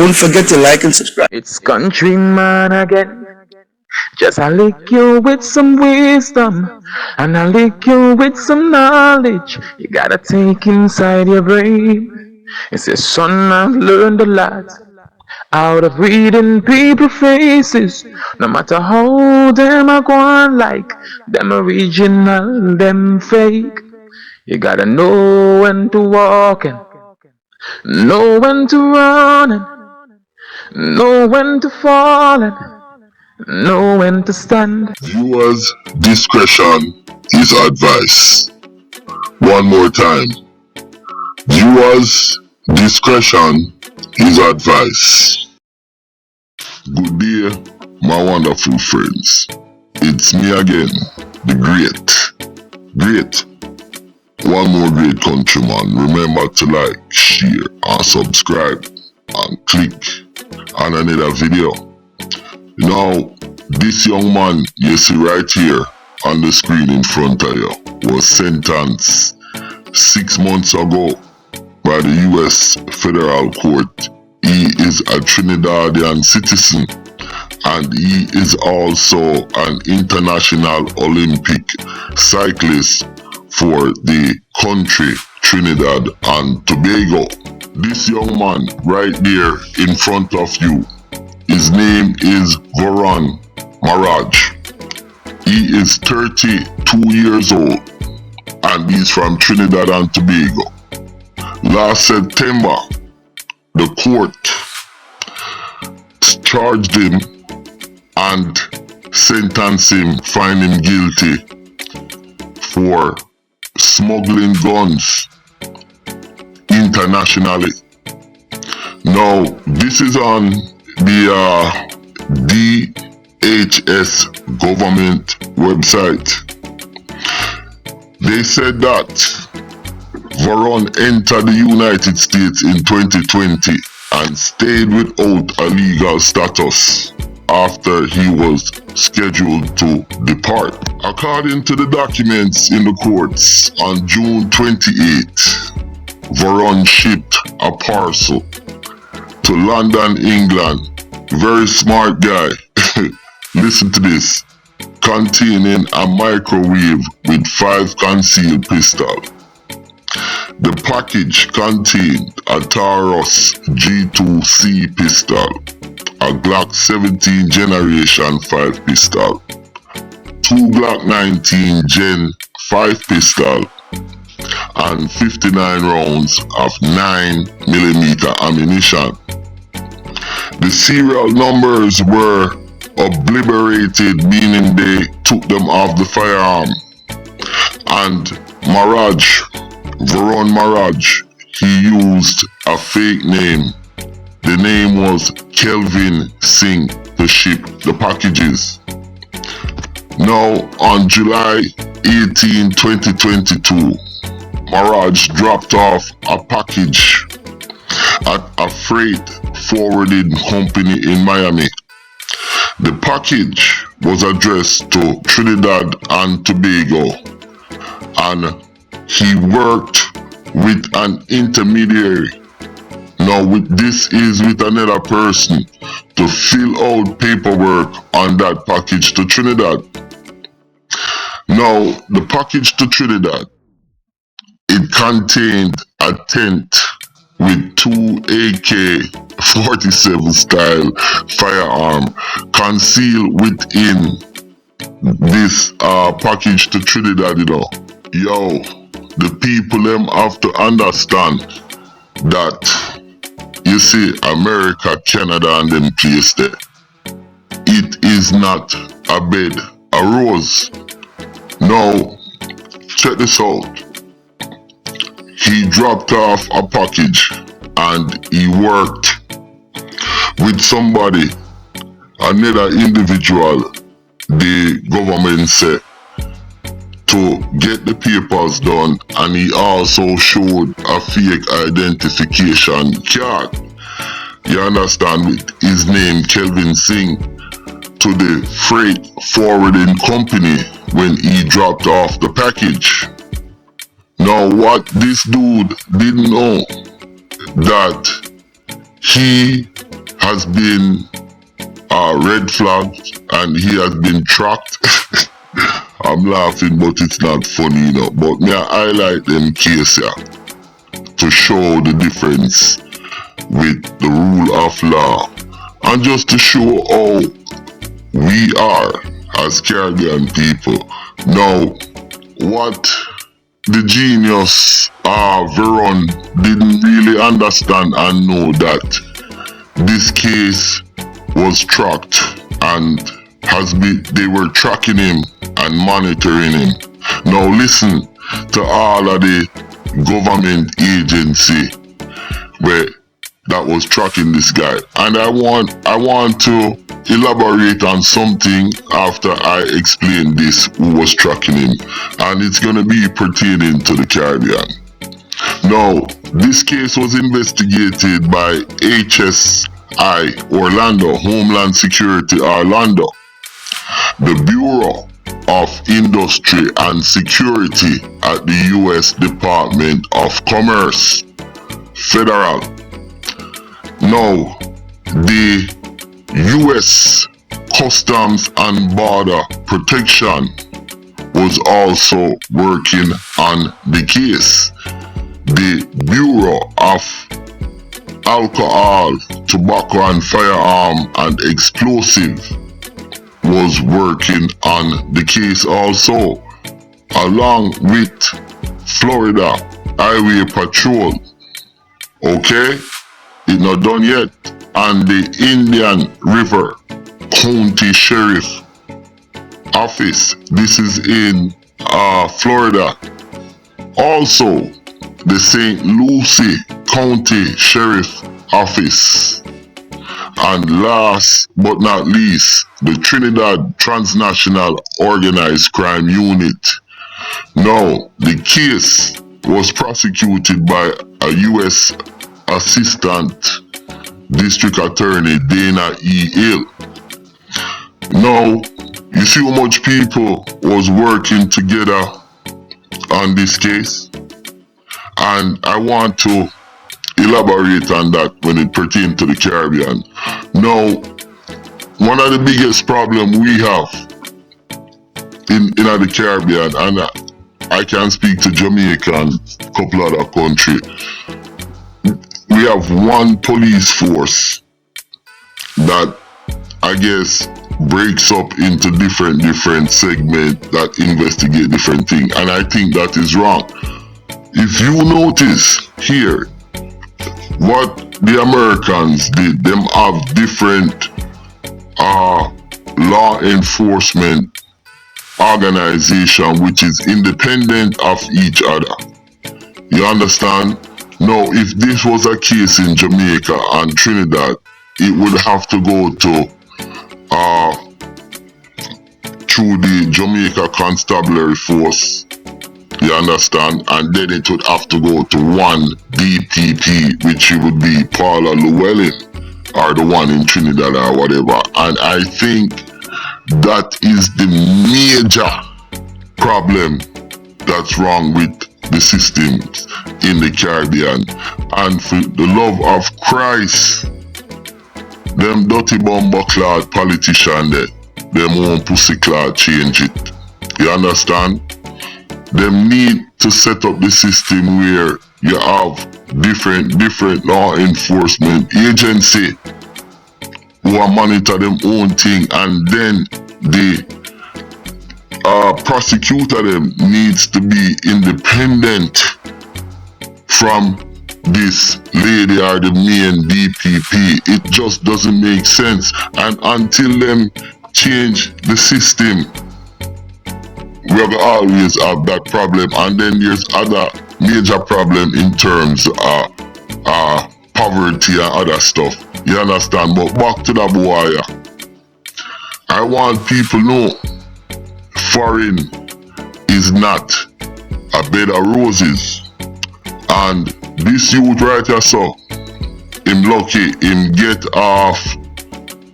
Don't forget to like and subscribe. It's Countryman again. Just I lick you with some wisdom, and I lick you with some knowledge. You gotta take inside your brain. It says, son, I've learned a lot out of reading people's faces. No matter how them are going, like them original, them fake. You gotta know when to walk and know when to run and know when to fall and know when to stand. Viewers' discretion is advised. One more time. Viewers' discretion is advised. Good day, my wonderful friends. It's me again, the great. One more great countryman. Remember to like, share, and subscribe, and click on another video. Now, this young man you see right here on the screen in front of you was sentenced 6 months ago by the US Federal Court. He is a Trinidadian citizen and he is also an International Olympic Cyclist for the country Trinidad and Tobago. This young man right there in front of you, his name is Varon Maraj. He is 32 years old and he's from Trinidad and Tobago. Last September, the court charged him and sentenced him, find him guilty for smuggling guns internationally. Now, this is on the DHS government website. They said that Varon entered the United States in 2020 and stayed without a legal status after he was scheduled to depart. According to the documents in the courts, on June 28, Varon shipped a parcel to London, England. Very smart guy. Listen to this. Containing a microwave with 5 concealed pistols. The package contained a Taurus G2C pistol, a Glock 17 Generation 5 pistol, 2 Glock 19 Gen 5 pistol, and 59 rounds of 9mm ammunition. The serial numbers were obliterated, meaning they took them off the firearm. And Varon Maraj, he used a fake name. The name was Kelvin Singh to ship the packages. Now, on July 18, 2022, Maraj dropped off a package at a freight forwarding company in Miami. The package was addressed to Trinidad and Tobago, and he worked with an intermediary. Now this is with another person to fill out paperwork on that package to Trinidad. Now the package to Trinidad, it contained a tent with 2 AK-47 style firearm concealed within this package to Trinidad, you know. Yo, the people them have to understand that, you see, America, Canada and them place there, it is not a bed, a rose. Now, check this out. He dropped off a package and he worked with somebody, another individual, the government said, to get the papers done, and he also showed a fake identification card, you understand, with his name Kelvin Singh, to the freight forwarding company when he dropped off the package. Now what this dude didn't know, that he has been red flagged and he has been tracked. I'm laughing, but it's not funny, you know. But me I highlight them case here to show the difference with the rule of law and just to show how we are as Caribbean people. Now, what the genius Veron didn't really understand and know that this case was tracked and they were tracking him and monitoring him. Now listen to all of the government agency where that was tracking this guy, and I want to elaborate on something after I explain this who was tracking him, and it's gonna be pertaining to the Caribbean. Now, this case was investigated by HSI Orlando, Homeland Security Orlando, the Bureau of Industry and Security at the U.S. Department of Commerce, Federal. Now, the U.S. Customs and Border Protection was also working on the case. The Bureau of Alcohol, Tobacco and Firearm and Explosive was working on the case also, along with Florida Highway Patrol. Okay, it's not done yet. And the Indian River County Sheriff Office, this is in Florida. Also, the St. Lucie County Sheriff Office. And last but not least, the Trinidad Transnational Organized Crime Unit. Now, the case was prosecuted by a U.S. Assistant District Attorney Dana E. Hill. Now, you see how much people was working together on this case? And I want to elaborate on that when it pertains to the Caribbean. Now, one of the biggest problems we have in the Caribbean, and I can speak to Jamaica and a couple other countries, we have one police force that I guess breaks up into different segments that investigate different things, and I think that is wrong. If you notice here, what the Americans did, them have different law enforcement organization which is independent of each other. You understand? Now, if this was a case in Jamaica and Trinidad, it would have to go to through the Jamaica Constabulary Force. You understand? And then it would have to go to one DPP, which would be Paula Llewellyn, or the one in Trinidad or whatever. And I think that is the major problem that's wrong with the systems in the Caribbean. And for the love of Christ, them dirty bumper clad politicians there, them own pussy clad change it. You understand? Them need to set up the system where you have different law enforcement agency who are monitor them own thing, and then the prosecutor them needs to be independent from this lady or the main DPP. It just doesn't make sense. And until them change the system, we will always have that problem. And then there's other major problem in terms of poverty and other stuff. You understand? But back to the boy, I want people to know foreign is not a bed of roses. And this youth right here, so him lucky, him get off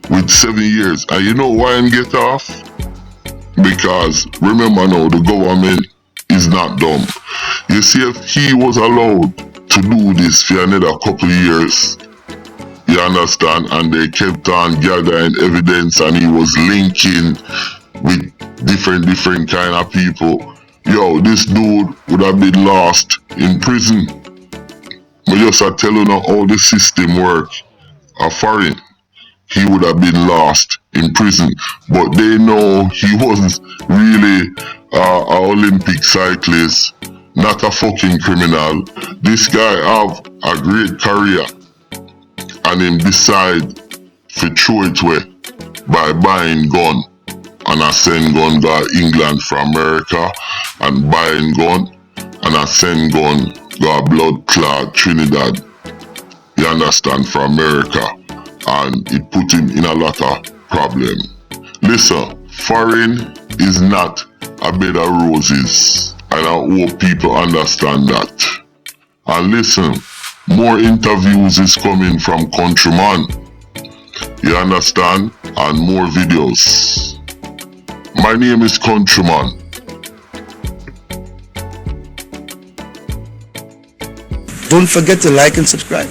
with 7 years. And you know why him get off? Because remember now, the government is not dumb. You see, if he was allowed to do this for another couple of years, You understand? And they kept on gathering evidence, and he was linking with different kind of people. Yo, this dude would have been lost in prison. But just I tell you now how the system work. A foreign, he would have been lost in prison. But they know he was really an Olympic cyclist, not a fucking criminal. This guy have a great career, and him decide to throw it away by buying gun. And I send gun to England from America, and buying gun, and I send gun to blood clot Trinidad. You understand, from America, and it put him in a lot of problem. Listen, foreign is not a bed of roses, and I hope people understand that. And listen, more interviews is coming from Countryman. You understand? And more videos. My name is Countryman. Don't forget to like and subscribe.